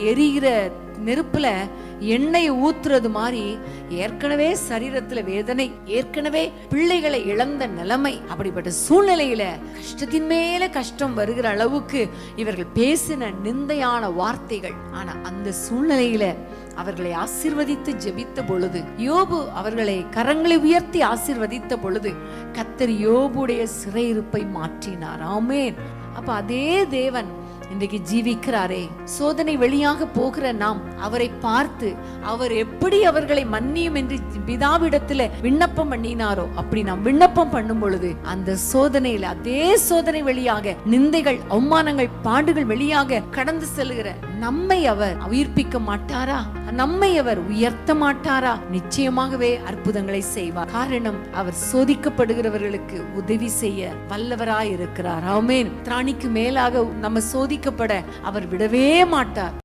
எரிகிற நெருப்புல எண்ணெய் ஊத்துறது மாதிரி ஏற்கனவே சரீரத்துல வேதனை, ஏற்கனவே பிள்ளைகளை இழந்த நிலைமை, அப்படிப்பட்ட சூழ்நிலையில கஷ்டத்தின் மேல கஷ்டம் வருகிற அளவுக்கு இவர்கள் பேசின நிந்தையான வார்த்தைகள். ஆனா அந்த சூழ்நிலையில அவர்களை ஆசீர்வதித்து ஜெபித்த பொழுது, யோபு அவர்களை கரங்களை உயர்த்தி ஆசீர்வதித்த பொழுது கர்த்தர் யோபுடைய சிறையிருப்பை மாற்றினார். ஆமென். அப்ப அதே தேவன் இன்றைக்கு ஜீவிக்கிறாரே. சோதனை வெளியாக போகிற நாம் அவரை பார்த்து அவர் எப்படி அவர்களை மன்னியும் என்று பிதாவிடத்துல விண்ணப்பம் பண்ணினாரோ, அப்படி நாம் விண்ணப்பம் பண்ணும் பொழுது அந்த சோதனையில, அதே சோதனை வெளியாக, நிந்தைகள், அவமானங்கள், பாடுகள் வெளியாக கடந்து செல்கிற நம்மை அவர் உயிர்ப்பிக்க மாட்டாரா? நம்மை அவர் உயர்த்த மாட்டாரா? நிச்சயமாகவே அற்புதங்களை செய்வார். காரணம், அவர் சோதிக்கப்படுகிறவர்களுக்கு உதவி செய்ய வல்லவராய் இருக்கிறார். ஆமென். திராணிக்கு மேலாக நம்ம சோதிக்கப்பட அவர் விடவே மாட்டார்.